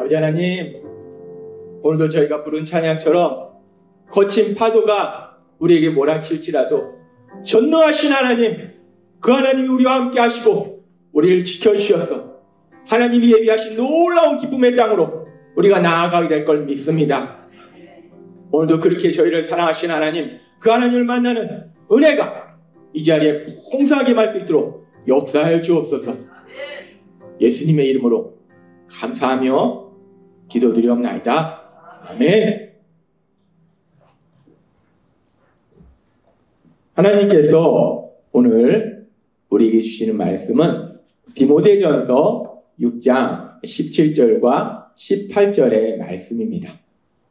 아버지 하나님, 오늘도 저희가 부른 찬양처럼 거친 파도가 우리에게 몰아칠지라도 전능하신 하나님, 그 하나님이 우리와 함께 하시고 우리를 지켜주셔서 하나님이 예비하신 놀라운 기쁨의 땅으로 우리가 나아가게 될 걸 믿습니다. 오늘도 그렇게 저희를 사랑하신 하나님, 그 하나님을 만나는 은혜가 이 자리에 풍성하게 말 수 있도록 역사하여 주옵소서. 예수님의 이름으로 감사하며 기도드리옵나이다. 아멘. 하나님께서 오늘 우리에게 주시는 말씀은 디모데전서 6장 17절과 18절의 말씀입니다.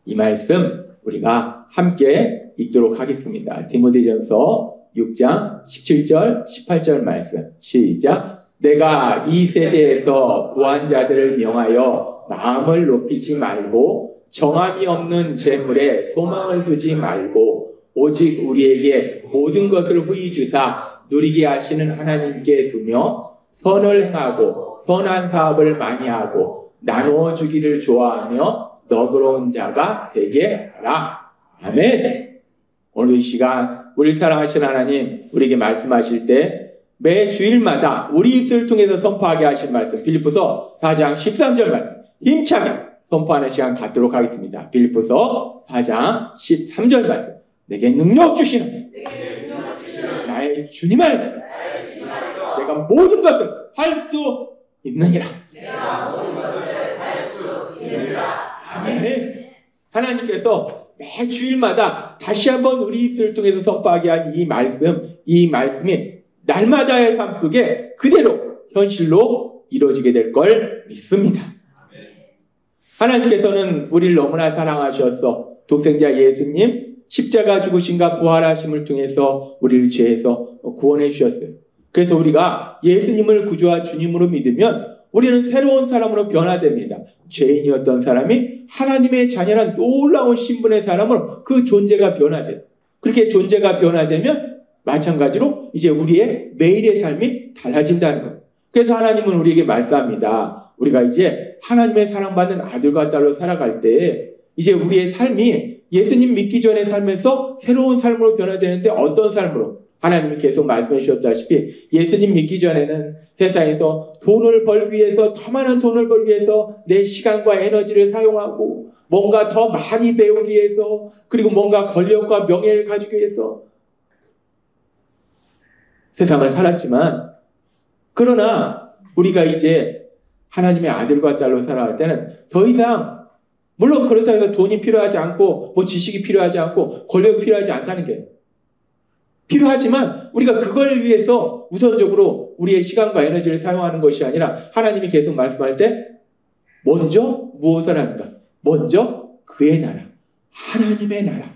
이 말씀 우리가 함께 읽도록 하겠습니다. 디모데전서 6장 17절 18절 말씀 시작. 내가 이 세대에서 부한 자들을 명하여 마음을 높이지 말고 정함이 없는 재물에 소망을 두지 말고 오직 우리에게 모든 것을 후히 주사 누리게 하시는 하나님께 두며 선을 행하고 선한 사업을 많이 하고 나누어 주기를 좋아하며 너그러운 자가 되게 하라. 아멘. 오늘 이 시간 우리 사랑하신 하나님 우리에게 말씀하실 때 매 주일마다 우리 입술을 통해서 선포하게 하신 말씀 빌립보서 4장 13절 말씀 힘차게 선포하는 시간 갖도록 하겠습니다. 빌립보서 4장 13절 말씀 내게 능력 주시는 나의 주님 안에서 내가 모든 것을 할 수 있느니라. 아멘. 하나님께서 매 주일마다 다시 한번 우리 입술을 통해서 선포하게 한 이 말씀이 날마다의 삶 속에 그대로 현실로 이루어지게 될 걸 믿습니다. 하나님께서는 우리를 너무나 사랑하셔서 독생자 예수님 십자가 죽으심과 부활하심을 통해서 우리를 죄에서 구원해 주셨어요. 그래서 우리가 예수님을 구주와 주님으로 믿으면 우리는 새로운 사람으로 변화됩니다. 죄인이었던 사람이 하나님의 자녀란 놀라운 신분의 사람으로 그 존재가 변화돼요. 그렇게 존재가 변화되면 마찬가지로 이제 우리의 매일의 삶이 달라진다는 거예요. 그래서 하나님은 우리에게 말씀합니다. 우리가 이제 하나님의 사랑받는 아들과 딸로 살아갈 때 이제 우리의 삶이 예수님 믿기 전의 삶에서 새로운 삶으로 변화되는데 어떤 삶으로? 하나님이 계속 말씀해 주셨다시피 예수님 믿기 전에는 세상에서 돈을 벌기 위해서 더 많은 돈을 벌기 위해서 내 시간과 에너지를 사용하고 뭔가 더 많이 배우기 위해서 그리고 뭔가 권력과 명예를 가지기 위해서 세상을 살았지만 그러나 우리가 이제 하나님의 아들과 딸로 살아갈 때는 더 이상 물론 그렇다고 해서 돈이 필요하지 않고 뭐 지식이 필요하지 않고 권력이 필요하지 않다는 게 필요하지만 우리가 그걸 위해서 우선적으로 우리의 시간과 에너지를 사용하는 것이 아니라 하나님이 계속 말씀할 때 먼저 무엇을 합니까? 먼저 그의 나라, 하나님의 나라,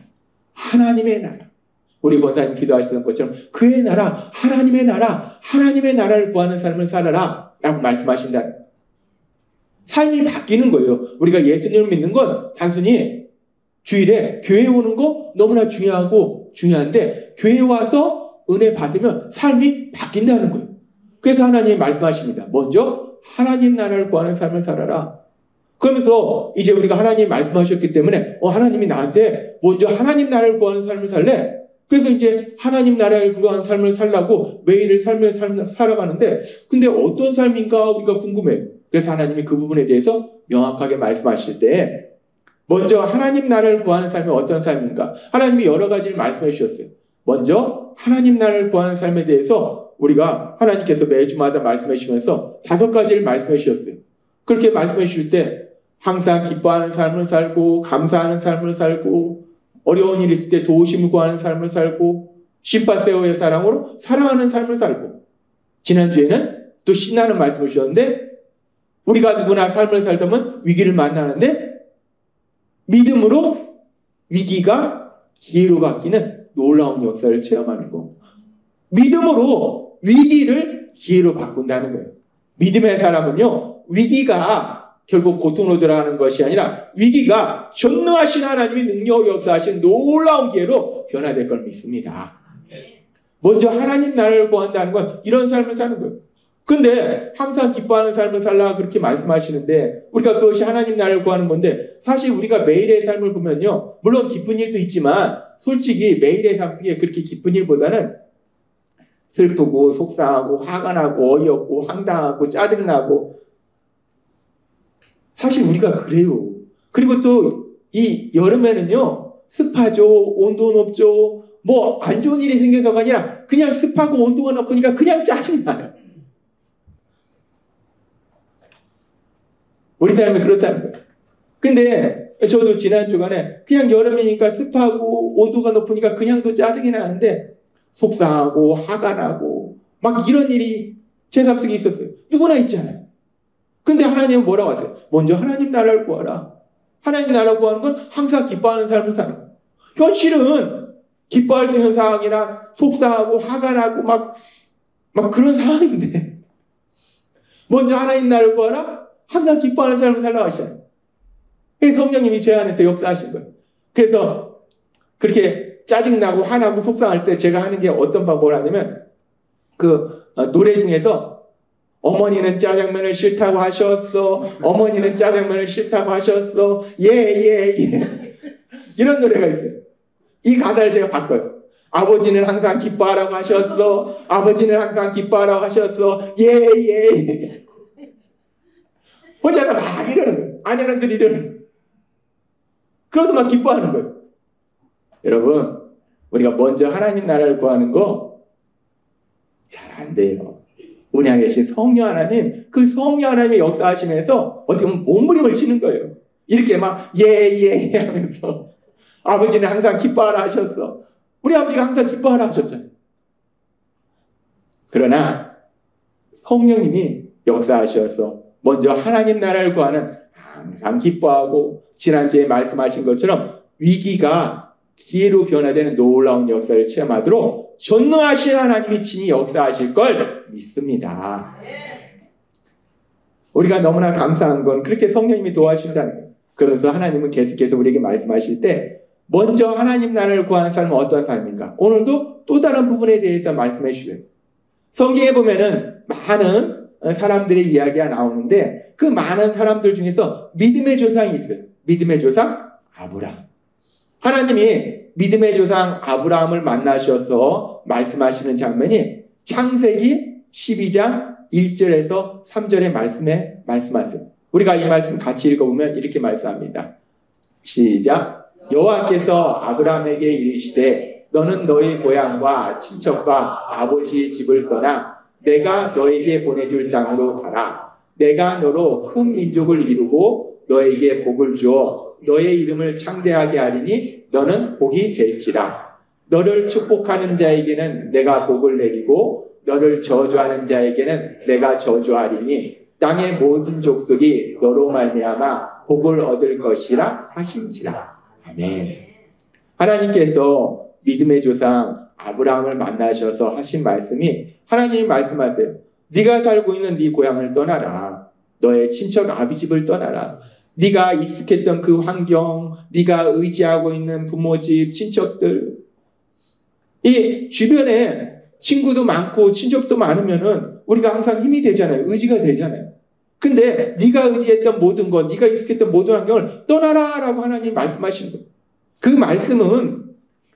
하나님의 나라. 우리 권사님 기도하시는 것처럼 그의 나라, 하나님의 나라, 하나님의 나라를 구하는 삶을 살아라 라고 말씀하신다. 삶이 바뀌는 거예요. 우리가 예수님을 믿는 건 단순히 주일에 교회 오는 거 너무나 중요한데 교회 와서 은혜 받으면 삶이 바뀐다는 거예요. 그래서 하나님이 말씀하십니다. 먼저 하나님 나라를 구하는 삶을 살아라. 그러면서 이제 우리가 하나님이 말씀하셨기 때문에 하나님이 나한테 먼저 하나님 나라를 구하는 삶을 살래? 그래서 이제 하나님 나라를 구하는 삶을 살라고 매일을 삶을 살아가는데 근데 어떤 삶인가 우리가 궁금해요. 그래서 하나님이 그 부분에 대해서 명확하게 말씀하실 때 먼저 하나님 나라를 구하는 삶이 어떤 삶인가? 하나님이 여러 가지를 말씀해 주셨어요. 먼저 하나님 나라를 구하는 삶에 대해서 우리가 하나님께서 매주마다 말씀해 주시면서 5가지를 말씀해 주셨어요. 그렇게 말씀해 주실 때 항상 기뻐하는 삶을 살고 감사하는 삶을 살고 어려운 일 있을 때 도우심을 구하는 삶을 살고 심파세오의 사랑으로 사랑하는 삶을 살고 지난주에는 또 신나는 말씀을 주셨는데 우리가 누구나 삶을 살다 보면 위기를 만나는데 믿음으로 위기가 기회로 바뀌는 놀라운 역사를 체험하는 거. 믿음으로 위기를 기회로 바꾼다는 거예요. 믿음의 사람은요, 위기가 결국 고통으로 들어가는 것이 아니라 위기가 전능하신 하나님이 능력을 역사하신 놀라운 기회로 변화될 걸 믿습니다. 먼저 하나님 나라를 구한다는 건 이런 삶을 사는 거예요. 근데 항상 기뻐하는 삶을 살라 그렇게 말씀하시는데 우리가 그것이 하나님 나라를 구하는 건데 사실 우리가 매일의 삶을 보면요. 물론 기쁜 일도 있지만 솔직히 매일의 삶 속에 그렇게 기쁜 일보다는 슬프고 속상하고 화가 나고 어이없고 황당하고 짜증나고 사실 우리가 그래요. 그리고 또 이 여름에는요. 습하죠. 온도 높죠. 뭐 안 좋은 일이 생겨서가 아니라 그냥 습하고 온도가 높으니까 그냥 짜증나요. 우리 삶이 그렇다는 거예요. 근데 저도 지난 주간에 그냥 여름이니까 습하고 온도가 높으니까 그냥 또 짜증이 나는데 속상하고 화가 나고 막 이런 일이 제 삶 속에 있었어요. 누구나 있잖아요. 근데 하나님은 뭐라고 하세요? 먼저 하나님 나라를 구하라. 하나님 나라를 구하는 건 항상 기뻐하는 삶을 사는 거예요. 현실은 기뻐할 수 있는 상황이나 속상하고 화가 나고 막 그런 상황인데 먼저 하나님 나라를 구하라? 항상 기뻐하는 삶을 살라고 하시잖아요. 그래서 성령님이 제 안에서 역사하신 거예요. 그래서 그렇게 짜증나고 화나고 속상할 때 제가 하는 게 어떤 방법을 하냐면 노래 중에서 어머니는 짜장면을 싫다고 하셨어. 어머니는 짜장면을 싫다고 하셨어. 예. 이런 노래가 있어요. 이 가사를 제가 바꿔요. 아버지는 항상 기뻐하라고 하셨어. 아버지는 항상 기뻐하라고 하셨어. 예. 혼자서 막 이러는 거예요. 아내들이 이러는 거예요. 그래서 막 기뻐하는 거예요. 여러분, 우리가 먼저 하나님 나라를 구하는 거 잘 안 돼요. 우리 안에 계신 성령 하나님, 그 성령 하나님의 역사하시면서 어떻게 보면 몸부림을 치는 거예요. 이렇게 막 예 하면서 아버지는 항상 기뻐하라 하셨어. 우리 아버지가 항상 기뻐하라 하셨잖아요. 그러나 성령님이 역사하셔서 먼저 하나님 나라를 구하는 항상 기뻐하고 지난주에 말씀하신 것처럼 위기가 기회로 변화되는 놀라운 역사를 체험하도록 전능하신 하나님이 친히 역사하실 걸 믿습니다. 우리가 너무나 감사한 건 그렇게 성령님이 도와주신다는 거예요. 그러면서 하나님은 계속해서 우리에게 말씀하실 때 먼저 하나님 나라를 구하는 삶은 어떤 삶인가? 오늘도 또 다른 부분에 대해서 말씀해 주셔요. 성경에 보면은 많은 사람들의 이야기가 나오는데 그 많은 사람들 중에서 믿음의 조상이 있어요. 믿음의 조상 아브라함. 하나님이 믿음의 조상 아브라함을 만나셔서 말씀하시는 장면이 창세기 12장 1절에서 3절의 말씀에 말씀하세요. 우리가 이 말씀 같이 읽어보면 이렇게 말씀합니다. 시작. 여호와께서 아브라함에게 이르시되 너는 너희 고향과 친척과 아버지의 집을 떠나 내가 너에게 보내줄 땅으로 가라. 내가 너로 큰 민족을 이루고 너에게 복을 주어 너의 이름을 창대하게 하리니 너는 복이 될지라. 너를 축복하는 자에게는 내가 복을 내리고 너를 저주하는 자에게는 내가 저주하리니 땅의 모든 족속이 너로 말미암아 복을 얻을 것이라 하신지라. 아멘. 하나님께서 믿음의 조상 아브라함을 만나셔서 하신 말씀이 하나님이 말씀하세요. 네가 살고 있는 네 고향을 떠나라. 너의 친척 아비집을 떠나라. 네가 익숙했던 그 환경, 네가 의지하고 있는 부모 집, 친척들, 이 주변에 친구도 많고 친척도 많으면은 우리가 항상 힘이 되잖아요. 의지가 되잖아요. 근데 네가 의지했던 모든 것, 네가 익숙했던 모든 환경을 떠나라라고 하나님이 말씀하시는 거예요. 그 말씀은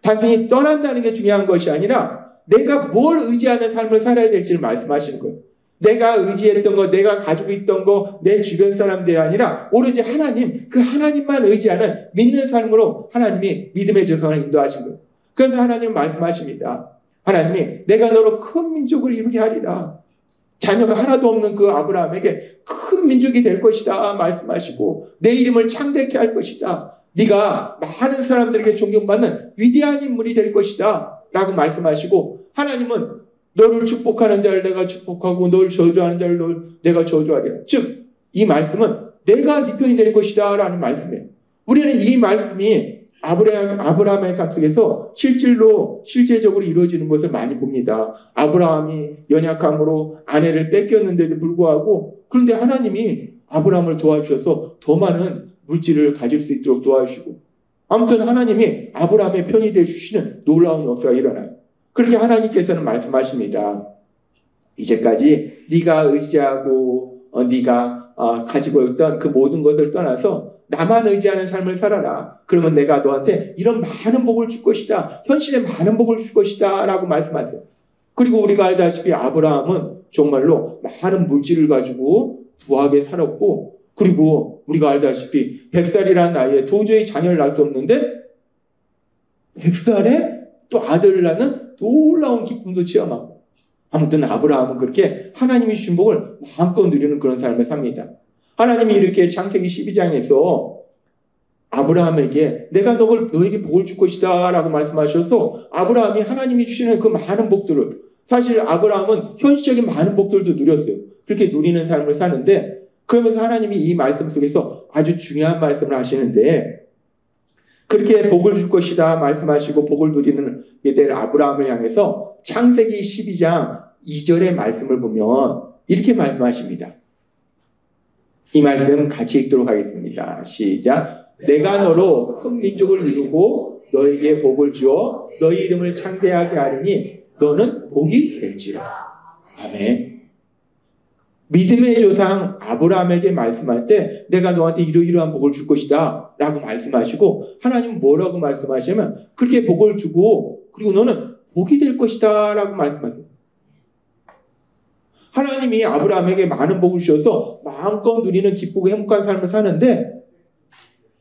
단순히 떠난다는 게 중요한 것이 아니라 내가 뭘 의지하는 삶을 살아야 될지를 말씀하시는 거예요. 내가 의지했던 거, 내가 가지고 있던 거, 내 주변 사람들이 아니라 오로지 하나님, 그 하나님만 의지하는 믿는 삶으로 하나님이 믿음의 조상을 인도하신 거예요. 그래서 하나님은 말씀하십니다. 하나님이 내가 너로 큰 민족을 이루게 하리라. 자녀가 하나도 없는 그 아브라함에게 큰 민족이 될 것이다 말씀하시고 내 이름을 창대케 할 것이다. 네가 많은 사람들에게 존경받는 위대한 인물이 될 것이다 라고 말씀하시고 하나님은 너를 축복하는 자를 내가 축복하고 너를 저주하는 자를 내가 저주하리라. 즉 이 말씀은 내가 네 편이 될 것이다 라는 말씀이에요. 우리는 이 말씀이 아브라함의 삶 속에서 실제적으로 이루어지는 것을 많이 봅니다. 아브라함이 연약함으로 아내를 뺏겼는데도 불구하고 그런데 하나님이 아브라함을 도와주셔서 더 많은 물질을 가질 수 있도록 도와주시고 아무튼 하나님이 아브라함의 편이 되주시는 놀라운 역사가 일어나요. 그렇게 하나님께서는 말씀하십니다. 이제까지 네가 의지하고 네가 가지고 있던 그 모든 것을 떠나서 나만 의지하는 삶을 살아라. 그러면 내가 너한테 이런 많은 복을 줄 것이다. 현실에 많은 복을 줄 것이다. 라고 말씀하세요. 그리고 우리가 알다시피 아브라함은 정말로 많은 물질을 가지고 부하게 살았고, 그리고 우리가 알다시피 100살이라는 나이에 도저히 자녀를 낳을 수 없는데 100살에 또 아들을 낳는 놀라운 기쁨도 체험하고, 아무튼 아브라함은 그렇게 하나님이 주신 복을 마음껏 누리는 그런 삶을 삽니다. 하나님이 이렇게 창세기 12장에서 아브라함에게 내가 너에게 복을 줄 것이다 라고 말씀하셔서 아브라함이 하나님이 주시는 그 많은 복들을, 사실 아브라함은 현실적인 많은 복들도 누렸어요. 그렇게 누리는 삶을 사는데, 그러면서 하나님이 이 말씀 속에서 아주 중요한 말씀을 하시는데, 그렇게 복을 줄 것이다 말씀하시고 복을 누리는 될 아브라함을 향해서 창세기 12장 2절의 말씀을 보면 이렇게 말씀하십니다. 이 말씀 같이 읽도록 하겠습니다. 시작. 내가 너로 큰 민족을 이루고 너에게 복을 주어 너희 이름을 창대하게 하리니 너는 복이 될지라. 아멘. 믿음의 조상 아브라함에게 말씀할 때 내가 너한테 이러이러한 복을 줄 것이다 라고 말씀하시고, 하나님은 뭐라고 말씀하시면 그렇게 복을 주고 그리고 너는 복이 될 것이다 라고 말씀하세요. 하나님이 아브라함에게 많은 복을 주셔서 마음껏 누리는 기쁘고 행복한 삶을 사는데,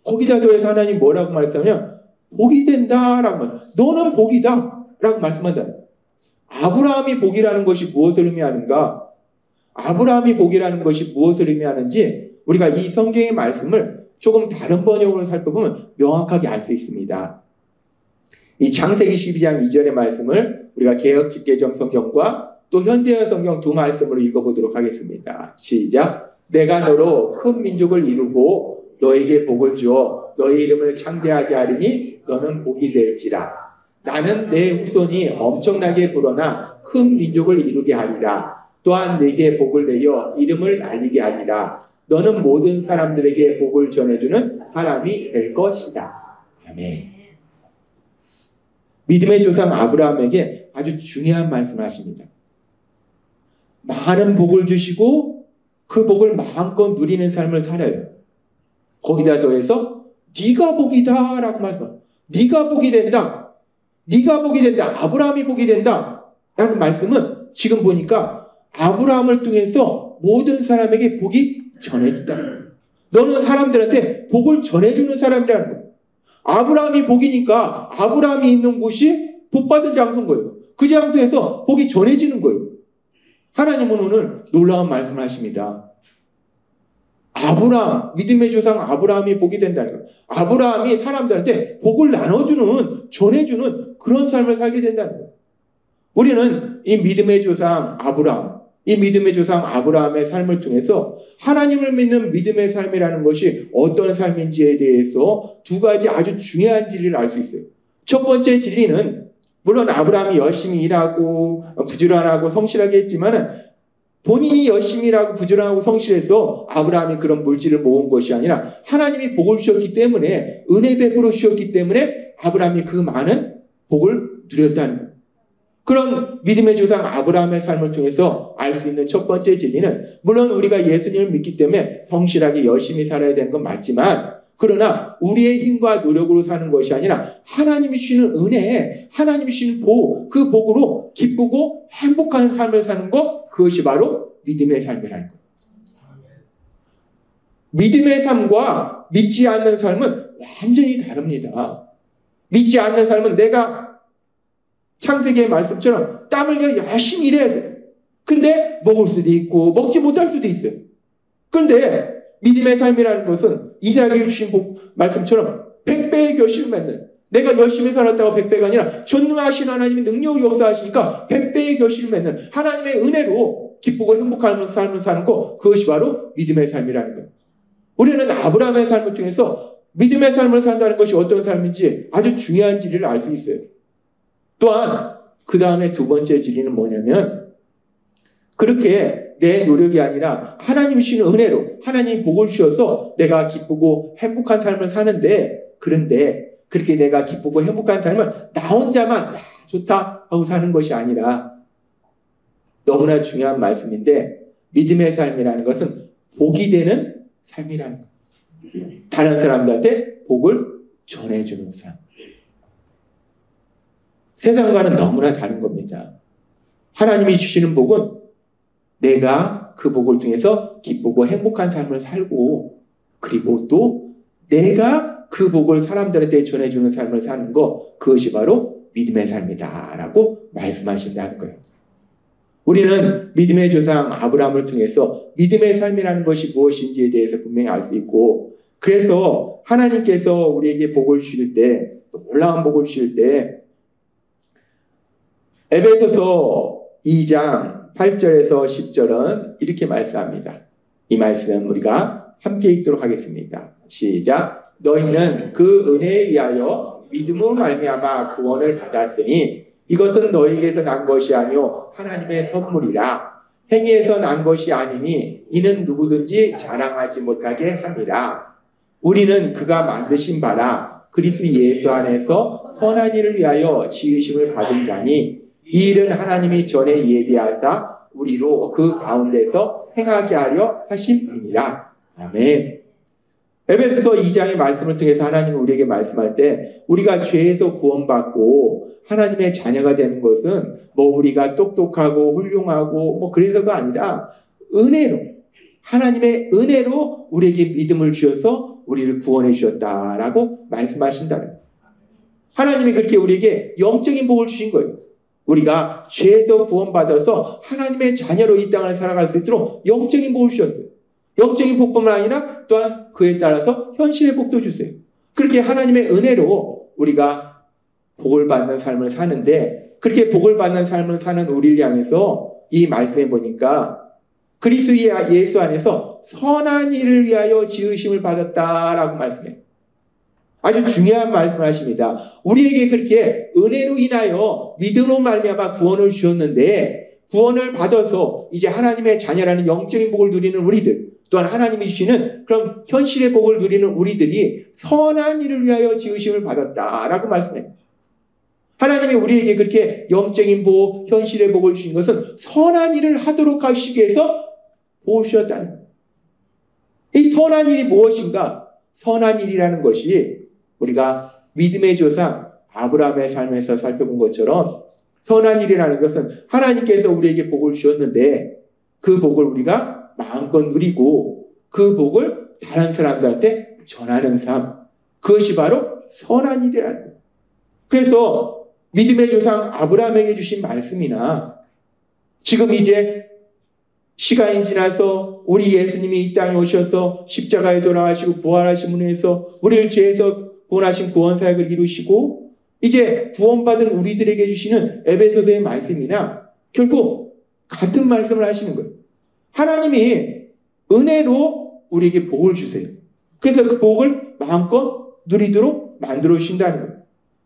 거기다 더해서 하나님 뭐라고 말씀하냐면 복이 된다라고 말해요. 너는 복이다 라고 말씀한다. 아브라함이 복이라는 것이 무엇을 의미하는가? 아브라함이 복이라는 것이 무엇을 의미하는지 우리가 이 성경의 말씀을 조금 다른 번역으로 살펴보면 명확하게 알 수 있습니다. 이 창세기 12장 2절의 말씀을 우리가 개역집계정 성경과 또 현대어 성경 두 말씀으로 읽어보도록 하겠습니다. 시작. 내가 너로 큰 민족을 이루고 너에게 복을 주어 너의 이름을 창대하게 하리니 너는 복이 될지라. 나는 내 후손이 엄청나게 불어나 큰 민족을 이루게 하리라. 또한 내게 복을 내어 이름을 알리게 하리라. 너는 모든 사람들에게 복을 전해주는 사람이 될 것이다. 아멘. 믿음의 조상 아브라함에게 아주 중요한 말씀을 하십니다. 많은 복을 주시고 그 복을 마음껏 누리는 삶을 살아요. 거기다 더해서 네가 복이다 라고 말씀합니다. 네가 복이 된다. 네가 복이 된다. 아브라함이 복이 된다 라는 말씀은 지금 보니까 아브라함을 통해서 모든 사람에게 복이 전해진다. 너는 사람들한테 복을 전해주는 사람이라는 거예요. 아브라함이 복이니까 아브라함이 있는 곳이 복받은 장소인 거예요. 그 장소에서 복이 전해지는 거예요. 하나님은 오늘 놀라운 말씀을 하십니다. 아브라함, 믿음의 조상 아브라함이 복이 된다는 거예요. 아브라함이 사람들한테 복을 나눠주는, 전해주는 그런 삶을 살게 된다는 거예요. 우리는 이 믿음의 조상 아브라함, 이 믿음의 조상 아브라함의 삶을 통해서 하나님을 믿는 믿음의 삶이라는 것이 어떤 삶인지에 대해서 두 가지 아주 중요한 진리를 알 수 있어요. 첫 번째 진리는 물론 아브라함이 열심히 일하고 부지런하고 성실하게 했지만 본인이 열심히 일하고 부지런하고 성실해서 아브라함이 그런 물질을 모은 것이 아니라 하나님이 복을 주셨기 때문에, 은혜 베풀어 주셨기 때문에 아브라함이 그 많은 복을 누렸다는 거예요. 그런 믿음의 조상 아브라함의 삶을 통해서 알 수 있는 첫 번째 진리는, 물론 우리가 예수님을 믿기 때문에 성실하게 열심히 살아야 되는 건 맞지만, 그러나 우리의 힘과 노력으로 사는 것이 아니라 하나님이 주시는 은혜에, 하나님이 주시는 복, 그 복으로 기쁘고 행복한 삶을 사는 것, 그것이 바로 믿음의 삶이라는 것. 믿음의 삶과 믿지 않는 삶은 완전히 다릅니다. 믿지 않는 삶은 내가 창세기의 말씀처럼 땀 흘려 열심히 일해야 돼. 근데 먹을 수도 있고 먹지 못할 수도 있어요. 그런데 믿음의 삶이라는 것은 이삭에게 주신 말씀처럼 100배의 결실을 맺는, 내가 열심히 살았다고 100배가 아니라 전능하신 하나님의 능력을 역사하시니까 100배의 결실을 맺는 하나님의 은혜로 기쁘고 행복한 삶을 사는 것, 그것이 바로 믿음의 삶이라는 거예요. 우리는 아브라함의 삶을 통해서 믿음의 삶을 산다는 것이 어떤 삶인지 아주 중요한 진리를 알 수 있어요. 또한 그 다음에 두 번째 진리는 뭐냐면, 그렇게 내 노력이 아니라 하나님이 주시는 은혜로 하나님이 복을 주셔서 내가 기쁘고 행복한 삶을 사는데, 그런데 그렇게 내가 기쁘고 행복한 삶을 나 혼자만 좋다 하고 사는 것이 아니라 너무나 중요한 말씀인데 믿음의 삶이라는 것은 복이 되는 삶이라는 거예요. 다른 사람들한테 복을 전해주는 삶. 세상과는 너무나 다른 겁니다. 하나님이 주시는 복은 내가 그 복을 통해서 기쁘고 행복한 삶을 살고 그리고 또 내가 그 복을 사람들한테 전해주는 삶을 사는 것, 그것이 바로 믿음의 삶이다 라고 말씀하신다는 거예요. 우리는 믿음의 조상 아브라함을 통해서 믿음의 삶이라는 것이 무엇인지에 대해서 분명히 알 수 있고, 그래서 하나님께서 우리에게 복을 주실 때, 놀라운 복을 주실 때 에베소서 2장 8절에서 10절은 이렇게 말씀합니다. 이 말씀 우리가 함께 읽도록 하겠습니다. 시작. 너희는 그 은혜에 의하여 믿음으로 말미암아 구원을 받았으니 이것은 너희에게서 난 것이 아니요 하나님의 선물이라. 행위에서 난 것이 아니니 이는 누구든지 자랑하지 못하게 함이라. 우리는 그가 만드신 바라 그리스도 예수 안에서 선한 일을 위하여 지으심을 받은 자니 이 일은 하나님이 전에 예비하사 우리로 그 가운데서 행하게 하려 하심이니라. 아멘. 에베소서 2장의 말씀을 통해서 하나님은 우리에게 말씀할 때 우리가 죄에서 구원받고 하나님의 자녀가 되는 것은 뭐 우리가 똑똑하고 훌륭하고 뭐 그래서가 아니라 은혜로, 하나님의 은혜로 우리에게 믿음을 주셔서 우리를 구원해 주셨다라고 말씀하신다는 거예요. 하나님이 그렇게 우리에게 영적인 복을 주신 거예요. 우리가 죄에서 구원받아서 하나님의 자녀로 이 땅을 살아갈 수 있도록 영적인 복을 주셨어요. 영적인 복뿐만 아니라 또한 그에 따라서 현실의 복도 주세요. 그렇게 하나님의 은혜로 우리가 복을 받는 삶을 사는데, 그렇게 복을 받는 삶을 사는 우리를 향해서 이 말씀에 보니까 그리스도 예수 안에서 선한 일을 위하여 지으심을 받았다라고 말씀해요. 아주 중요한 말씀을 하십니다. 우리에게 그렇게 은혜로 인하여 믿음으로 말미암아 구원을 주셨는데, 구원을 받아서 이제 하나님의 자녀라는 영적인 복을 누리는 우리들, 또한 하나님이 주시는 그런 현실의 복을 누리는 우리들이 선한 일을 위하여 지으심을 받았다라고 말씀해요. 하나님이 우리에게 그렇게 영적인 복, 현실의 복을 주신 것은 선한 일을 하도록 하시기 위해서 복을 주셨다는 거예요. 이 선한 일이 무엇인가? 선한 일이라는 것이 우리가 믿음의 조상 아브라함의 삶에서 살펴본 것처럼 선한 일이라는 것은 하나님께서 우리에게 복을 주셨는데 그 복을 우리가 마음껏 누리고 그 복을 다른 사람들한테 전하는 삶, 그것이 바로 선한 일이라는 거예요. 그래서 믿음의 조상 아브라함에게 주신 말씀이나 지금 이제 시간이 지나서 우리 예수님이 이 땅에 오셔서 십자가에 돌아가시고 부활하심으로 해서 우리를 죄에서 구원하신 구원사역을 이루시고 이제 구원받은 우리들에게 주시는 에베소서의 말씀이나 결국 같은 말씀을 하시는 거예요. 하나님이 은혜로 우리에게 복을 주세요. 그래서 그 복을 마음껏 누리도록 만들어 주신다는 거예요.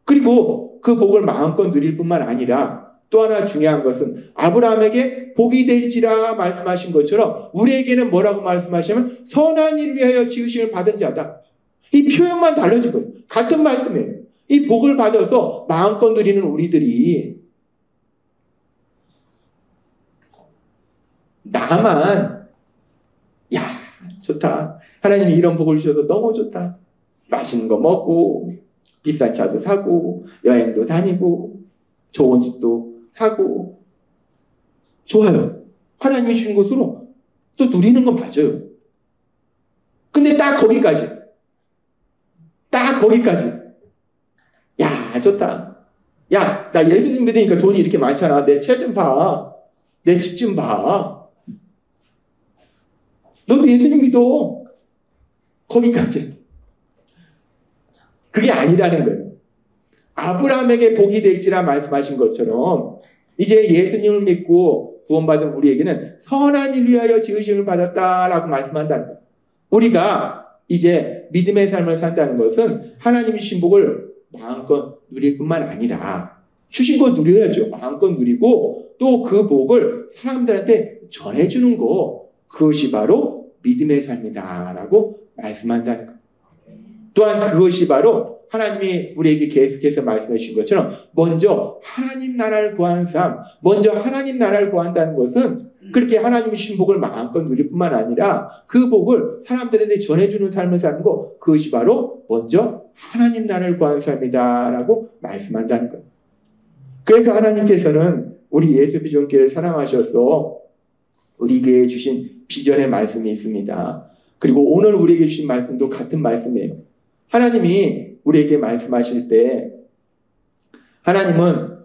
그리고 그 복을 마음껏 누릴 뿐만 아니라 또 하나 중요한 것은 아브라함에게 복이 될지라 말씀하신 것처럼 우리에게는 뭐라고 말씀하시면 선한 일을 위하여 지으심을 받은 자다. 이 표현만 달라진 거예요. 같은 말씀이에요. 이 복을 받아서 마음껏 누리는 우리들이 나만 야 좋다. 하나님이 이런 복을 주셔서 너무 좋다. 맛있는 거 먹고 비싼 차도 사고 여행도 다니고 좋은 집도 사고 좋아요. 하나님이 주신 것으로 또 누리는 건 맞아요. 근데 딱 거기까지. 야 좋다. 야 나 예수님 믿으니까 돈이 이렇게 많잖아. 내 차 좀 봐. 내 집 좀 봐. 너도 예수님 믿어. 거기까지. 그게 아니라는 거예요. 아브라함에게 복이 될지라 말씀하신 것처럼 이제 예수님을 믿고 구원받은 우리에게는 선한 일 위하여 지으심을 받았다라고 말씀한다는 거예요. 우리가 이제 믿음의 삶을 산다는 것은 하나님이 주신 복을 마음껏 누릴 뿐만 아니라 주신 거 누려야죠. 마음껏 누리고 또 그 복을 사람들한테 전해주는 거, 그것이 바로 믿음의 삶이다라고 말씀한다는 것. 또한 그것이 바로 하나님이 우리에게 계속해서 말씀해 주신 것처럼 먼저 하나님 나라를 구하는 삶, 먼저 하나님 나라를 구한다는 것은 그렇게 하나님이 주신 복을 마음껏 누릴 뿐만 아니라 그 복을 사람들에게 전해주는 삶을 사는 것, 그것이 바로 먼저 하나님 나라를 구하는 삶이다라고 말씀한다는 거예요. 그래서 하나님께서는 우리 예수비전교회를 사랑하셔서 우리에게 주신 비전의 말씀이 있습니다. 그리고 오늘 우리에게 주신 말씀도 같은 말씀이에요. 하나님이 우리에게 말씀하실 때 하나님은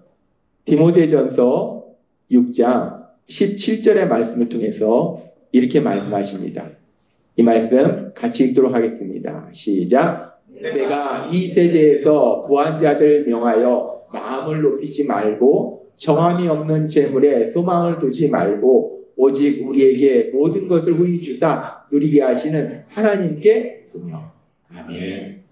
디모데전서 6장 17절의 말씀을 통해서 이렇게 말씀하십니다. 이 말씀 같이 읽도록 하겠습니다. 시작. 내가 이 세대에서 부한 자들 명하여 마음을 높이지 말고 정함이 없는 재물에 소망을 두지 말고 오직 우리에게 모든 것을 후히 주사 누리게 하시는 하나님께 두며. 아멘.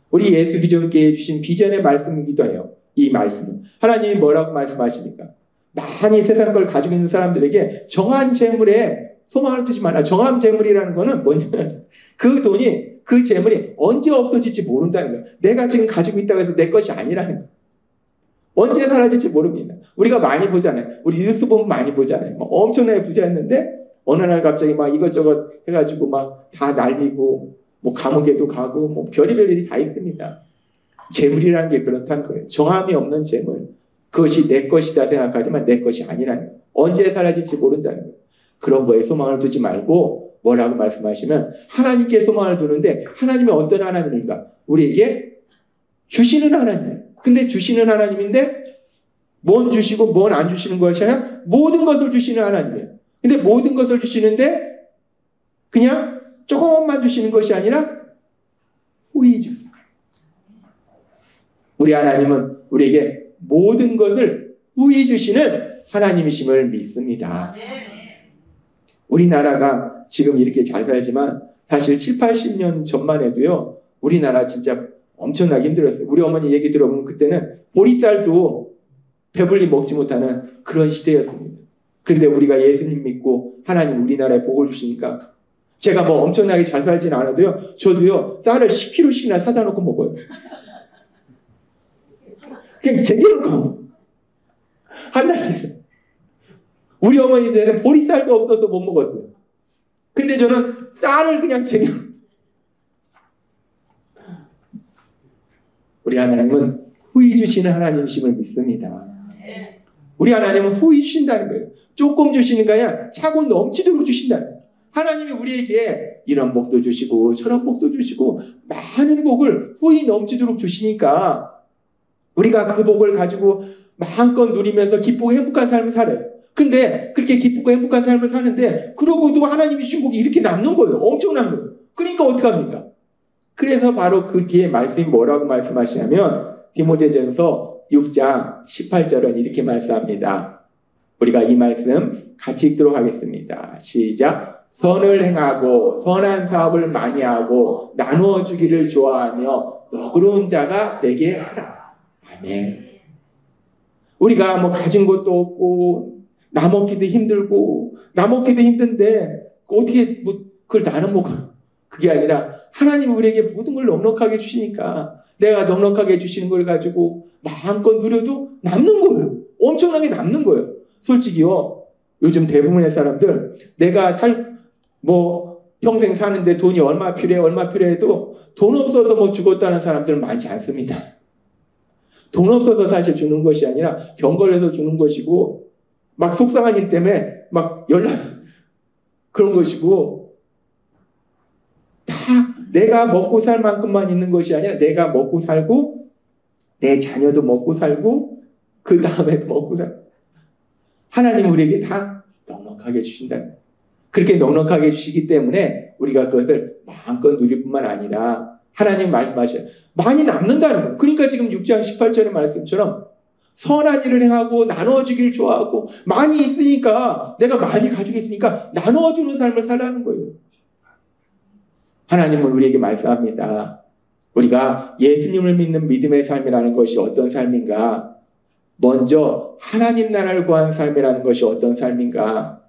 우리 예수 비전교회에 주신 비전의 말씀이기도 해요. 이 말씀은 하나님이 뭐라고 말씀하십니까? 많이 세상 걸 가지고 있는 사람들에게 정한 재물에 소망을 두지 마라. 정한 재물이라는 거는 뭐냐면 그 돈이, 그 재물이 언제 없어질지 모른다는 거예요. 내가 지금 가지고 있다고 해서 내 것이 아니라는 거예요. 언제 사라질지 모릅니다. 우리가 많이 보잖아요. 우리 뉴스 보면 많이 보잖아요. 엄청나게 부자였는데 어느 날 갑자기 막 이것저것 해가지고 막 다 날리고 뭐 감옥에도 가고 뭐 별의별 일이 다 있습니다. 재물이라는 게 그렇다는 거예요. 정함이 없는 재물. 그것이 내 것이다 생각하지만 내 것이 아니라는 거예요. 언제 사라질지 모른다는 거예요. 그런 거에 소망을 두지 말고 뭐라고 말씀하시면 하나님께 소망을 두는데 하나님이 어떤 하나님인가? 우리에게 주시는 하나님이에요. 근데 주시는 하나님인데 뭔 주시고 뭔 안 주시는 것이 아니라 모든 것을 주시는 하나님이에요. 근데 모든 것을 주시는데 그냥 조금만 주시는 것이 아니라 후히 주세요. 우리 하나님은 우리에게 모든 것을 후히 주시는 하나님이심을 믿습니다. 우리나라가 지금 이렇게 잘 살지만 사실 7, 80년 전만 해도요. 우리나라 진짜 엄청나게 힘들었어요. 우리 어머니 얘기 들어보면 그때는 보리쌀도 배불리 먹지 못하는 그런 시대였습니다. 그런데 우리가 예수님 믿고 하나님 우리나라에 복을 주시니까 제가 뭐 엄청나게 잘 살진 않아도요. 저도요. 쌀을 10kg씩이나 사다 놓고 먹어요. 그냥 쟁여놓고 한 달째. 우리 어머니 때는 보리쌀도 없어서 못 먹었어요. 근데 저는 쌀을 그냥 쟁여. 우리 하나님은 후히 주시는 하나님이심을 믿습니다. 우리 하나님은 후히 주신다는 거예요. 조금 주시는 게 아니라 차고 넘치도록 주신다는 거예요. 하나님이 우리에게 이런 복도 주시고 저런 복도 주시고 많은 복을 후히 넘치도록 주시니까 우리가 그 복을 가지고 마음껏 누리면서 기쁘고 행복한 삶을 살아요. 근데 그렇게 기쁘고 행복한 삶을 사는데 그러고도 하나님이 주신 복이 이렇게 남는 거예요. 엄청난 거예요. 그러니까 어떡합니까? 그래서 바로 그 뒤에 말씀이 뭐라고 말씀하시냐면 디모데전서 6장 18절은 이렇게 말씀합니다. 우리가 이 말씀 같이 읽도록 하겠습니다. 시작. 선을 행하고 선한 사업을 많이 하고 나누어 주기를 좋아하며 너그러운 자가 되게 하라. 아멘. 우리가 뭐 가진 것도 없고 나먹기도 힘들고 나먹기도 힘든데 어떻게 뭐 그걸 나눠 먹어요? 그게 아니라 하나님 우리에게 모든 걸 넉넉하게 주시니까 내가 넉넉하게 주시는 걸 가지고 마음껏 누려도 남는 거예요. 엄청나게 남는 거예요. 솔직히요. 요즘 대부분의 사람들 내가 평생 사는데 돈이 얼마 필요해도 돈 없어서 뭐 죽었다는 사람들은 많지 않습니다. 돈 없어서 사실 주는 것이 아니라 병 걸려서 주는 것이고 막 속상한 일 때문에 막 연락 그런 것이고 다 내가 먹고 살 만큼만 있는 것이 아니라 내가 먹고 살고 내 자녀도 먹고 살고 그 다음에도 먹고 살고 하나님 우리에게 다 넉넉하게 주신다. 그렇게 넉넉하게 주시기 때문에 우리가 그것을 마음껏 누릴 뿐만 아니라 하나님 말씀하셔요. 많이 남는다는 거예요. 그러니까 지금 6장 18절의 말씀처럼 선한 일을 행하고 나누어주기를 좋아하고 많이 있으니까 내가 많이 가지고 있으니까 나누어주는 삶을 살라는 거예요. 하나님은 우리에게 말씀합니다. 우리가 예수님을 믿는 믿음의 삶이라는 것이 어떤 삶인가? 먼저 하나님 나라를 구하는 삶이라는 것이 어떤 삶인가?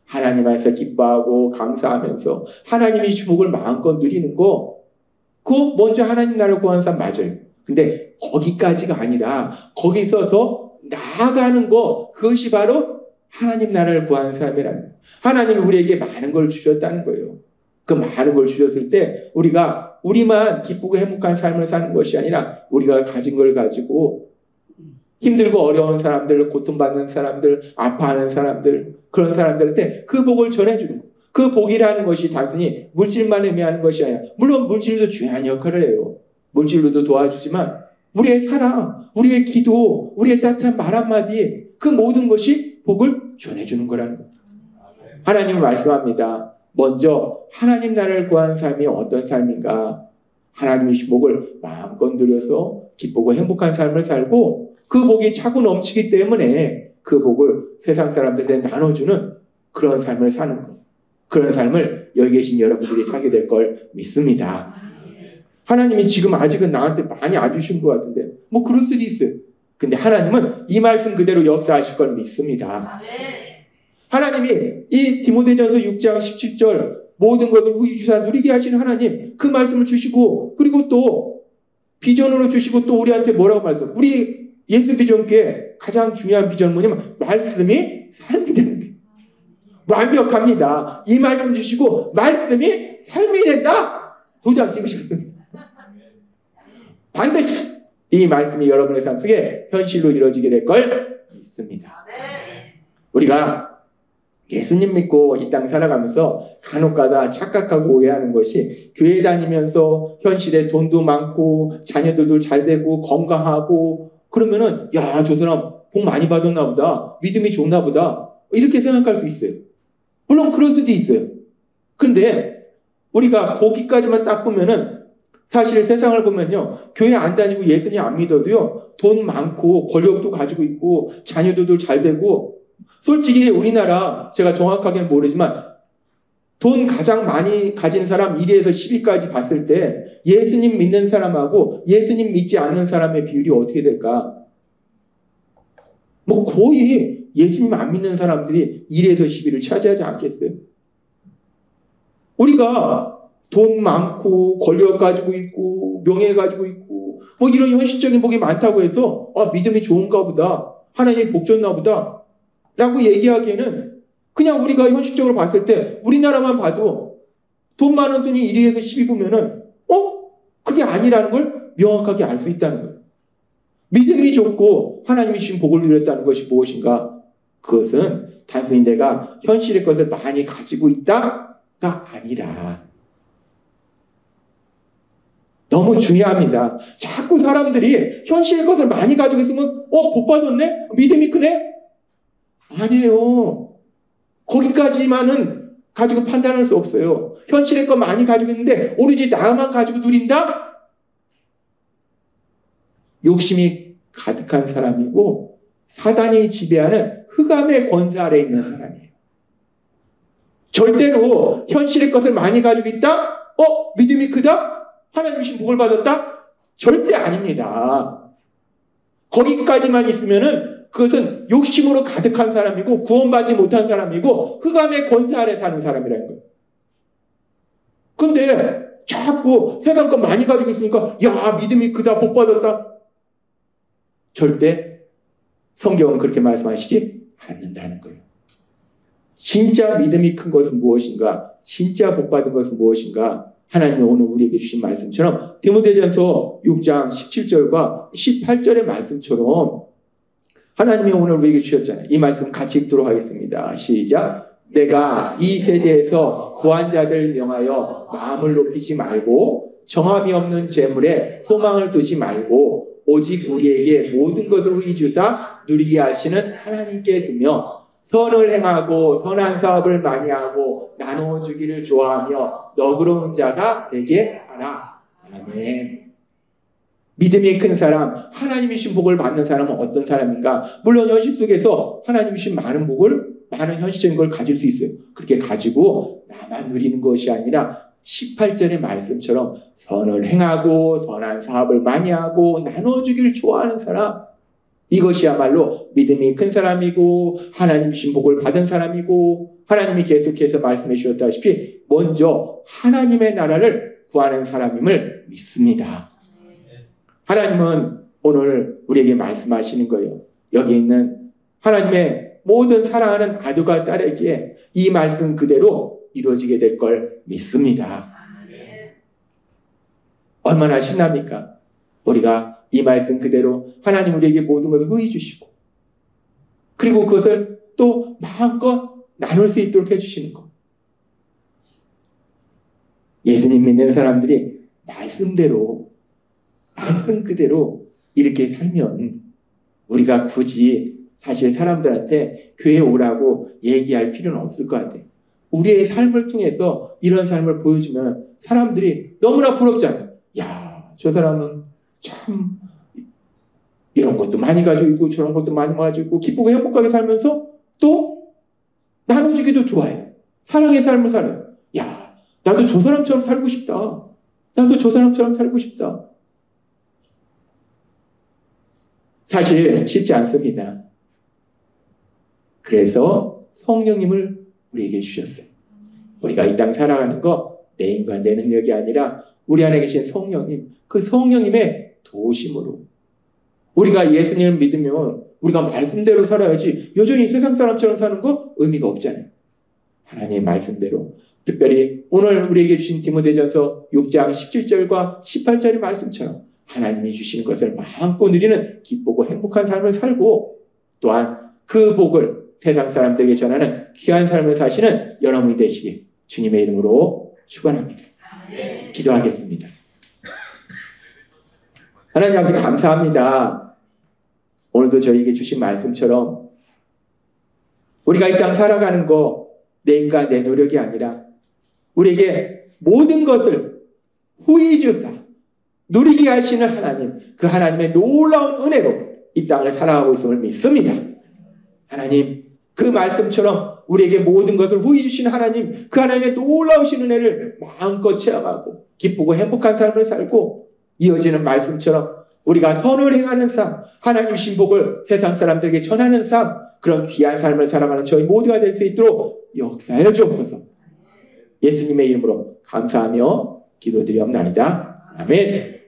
하나님 안에서 기뻐하고 감사하면서 하나님의 축복을 마음껏 누리는 거 그거 먼저 하나님 나라를 구하는 삶 맞아요. 근데 거기까지가 아니라 거기서 더 나아가는 거, 그것이 바로 하나님 나라를 구하는 삶이라는 거예요. 하나님이 우리에게 많은 걸 주셨다는 거예요. 그 많은 걸 주셨을 때 우리가 우리만 기쁘고 행복한 삶을 사는 것이 아니라 우리가 가진 걸 가지고 힘들고 어려운 사람들, 고통받는 사람들, 아파하는 사람들, 그런 사람들한테 그 복을 전해주는 거예요. 그 복이라는 것이 단순히 물질만 의미하는 것이 아니라, 물론 물질도 중요한 역할을 해요. 물질로도 도와주지만 우리의 사랑, 우리의 기도, 우리의 따뜻한 말 한마디, 그 모든 것이 복을 전해주는 거라는 거예요. 하나님은 말씀합니다. 먼저 하나님 나라를 구하는 삶이 어떤 삶인가? 하나님의 복을 마음껏 누려서 기쁘고 행복한 삶을 살고 그 복이 차고 넘치기 때문에 그 복을 세상 사람들한테 나눠주는 그런 삶을 사는 것. 그런 삶을 여기 계신 여러분들이 살게 될 걸 믿습니다. 하나님이 지금 아직은 나한테 많이 아주신 것 같은데 뭐 그럴 수도 있어요. 근데 하나님은 이 말씀 그대로 역사하실 걸 믿습니다. 하나님이 이 디모데전서 6장 17절 모든 것을 후히 주사 누리게 하시는 하나님, 그 말씀을 주시고 그리고 또 비전으로 주시고 또 우리한테 뭐라고 말씀해요? 우리 예수 비전교회 가장 중요한 비전은 뭐냐면 말씀이 삶이 되는 거예요. 완벽합니다. 이 말씀 주시고 말씀이 삶이 된다. 도장 찍으시거든요. 반드시 이 말씀이 여러분의 삶 속에 현실로 이루어지게 될 걸 믿습니다. 우리가 예수님 믿고 이 땅 살아가면서 간혹가다 착각하고 오해하는 것이 교회 다니면서 현실에 돈도 많고 자녀들도 잘 되고 건강하고 그러면은 야, 저 사람 복 많이 받았나 보다. 믿음이 좋나 보다. 이렇게 생각할 수 있어요. 물론 그럴 수도 있어요. 그런데 우리가 거기까지만 딱 보면은 사실 세상을 보면요. 교회 안 다니고 예수님 안 믿어도요. 돈 많고 권력도 가지고 있고 자녀들도 잘 되고 솔직히 우리나라 제가 정확하게는 모르지만 돈 가장 많이 가진 사람 1위에서 10위까지 봤을 때 예수님 믿는 사람하고 예수님 믿지 않는 사람의 비율이 어떻게 될까? 뭐 거의 예수님 안 믿는 사람들이 1위에서 10위를 차지하지 않겠어요? 우리가 돈 많고 권력 가지고 있고 명예 가지고 있고 뭐 이런 현실적인 복이 많다고 해서 믿음이 좋은가 보다. 하나님 복 줬나 보다. 라고 얘기하기에는 그냥 우리가 현실적으로 봤을 때 우리나라만 봐도 돈 많은 순위 1위에서 10위 보면은 그게 아니라는 걸 명확하게 알 수 있다는 거예요. 믿음이 좋고 하나님이 주신 복을 누렸다는 것이 무엇인가? 그것은 단순히 내가 현실의 것을 많이 가지고 있다가 아니라 너무 중요합니다. 자꾸 사람들이 현실의 것을 많이 가지고 있으면 복 받았네? 믿음이 크네? 아니에요. 거기까지만은 가지고 판단할 수 없어요. 현실의 것 많이 가지고 있는데 오로지 나만 가지고 누린다? 욕심이 가득한 사람이고 사단이 지배하는 흑암의 권세 아래에 있는 사람이에요. 절대로 현실의 것을 많이 가지고 있다? 믿음이 크다? 하나님 주신 복을 받았다? 절대 아닙니다. 거기까지만 있으면은 그것은 욕심으로 가득한 사람이고 구원받지 못한 사람이고 흑암의 권세 아래 사는 사람이라는 거예요. 근데 자꾸 세상 것 많이 가지고 있으니까 야, 믿음이 크다, 복 받았다. 절대 성경은 그렇게 말씀하시지 않는다는 거예요. 진짜 믿음이 큰 것은 무엇인가? 진짜 복 받은 것은 무엇인가? 하나님이 오늘 우리에게 주신 말씀처럼 디모데전서 6장 17절과 18절의 말씀처럼 하나님이 오늘 우리에게 주셨잖아요. 이 말씀 같이 읽도록 하겠습니다. 시작. 내가 이 세대에서 구한 자들 명하여 마음을 높이지 말고 정함이 없는 재물에 소망을 두지 말고 오직 우리에게 모든 것을 후히 주사 누리게 하시는 하나님께 두며 선을 행하고 선한 사업을 많이 하고 나눠주기를 좋아하며 너그러운 자가 되게 하라. 아멘. 믿음이 큰 사람, 하나님이 주신 복을 받는 사람은 어떤 사람인가? 물론 현실 속에서 하나님이 주신 많은 복을, 많은 현실적인 걸 가질 수 있어요. 그렇게 가지고 나만 누리는 것이 아니라 18절의 말씀처럼 선을 행하고 선한 사업을 많이 하고 나눠주기를 좋아하는 사람, 이것이야말로 믿음이 큰 사람이고 하나님 주신 복을 받은 사람이고 하나님이 계속해서 말씀해 주셨다시피 먼저 하나님의 나라를 구하는 사람임을 믿습니다. 하나님은 오늘 우리에게 말씀하시는 거예요. 여기 있는 하나님의 모든 사랑하는 아들과 딸에게 이 말씀 그대로 이루어지게 될 걸 믿습니다. 얼마나 신납니까? 우리가 이 말씀 그대로 하나님 우리에게 모든 것을 후히 주시고 그리고 그것을 또 마음껏 나눌 수 있도록 해주시는 것. 예수님 믿는 사람들이 말씀대로 말씀 그대로 이렇게 살면 우리가 굳이 사실 사람들한테 교회 오라고 얘기할 필요는 없을 것 같아요. 우리의 삶을 통해서 이런 삶을 보여주면 사람들이 너무나 부럽잖아요. 야, 저 사람은 참 이런 것도 많이 가지고 있고 저런 것도 많이 가지고 있고 기쁘고 행복하게 살면서 또 나눠주기도 좋아해요. 사랑의 삶을 살아요. 야, 나도 저 사람처럼 살고 싶다. 나도 저 사람처럼 살고 싶다. 사실 쉽지 않습니다. 그래서 성령님을 우리에게 주셨어요. 우리가 이 땅 살아가는 거 내 힘과 내 능력이 아니라 우리 안에 계신 성령님, 그 성령님의 도우심으로 우리가 예수님을 믿으면 우리가 말씀대로 살아야지 여전히 세상 사람처럼 사는 거 의미가 없잖아요. 하나님의 말씀대로 특별히 오늘 우리에게 주신 디모데전서 6장 17절과 18절의 말씀처럼 하나님이 주시는 것을 마음껏 누리는 기쁘고 행복한 삶을 살고 또한 그 복을 세상 사람들에게 전하는 귀한 삶을 사시는 여러분이 되시길 주님의 이름으로 축원합니다. 기도하겠습니다. 하나님 아버지 감사합니다. 오늘도 저희에게 주신 말씀처럼 우리가 이 땅 살아가는 거 내 힘과 내 노력이 아니라 우리에게 모든 것을 후히 주사 누리게 하시는 하나님, 그 하나님의 놀라운 은혜로 이 땅을 살아가고 있음을 믿습니다. 하나님, 그 말씀처럼 우리에게 모든 것을 후히 주시는 하나님, 그 하나님의 놀라우신 은혜를 마음껏 체험하고 기쁘고 행복한 삶을 살고 이어지는 말씀처럼 우리가 선을 행하는 삶, 하나님 신복을 세상 사람들에게 전하는 삶, 그런 귀한 삶을 살아가는 저희 모두가 될 수 있도록 역사해 주옵소서. 예수님의 이름으로 감사하며 기도드리옵나이다. 아멘.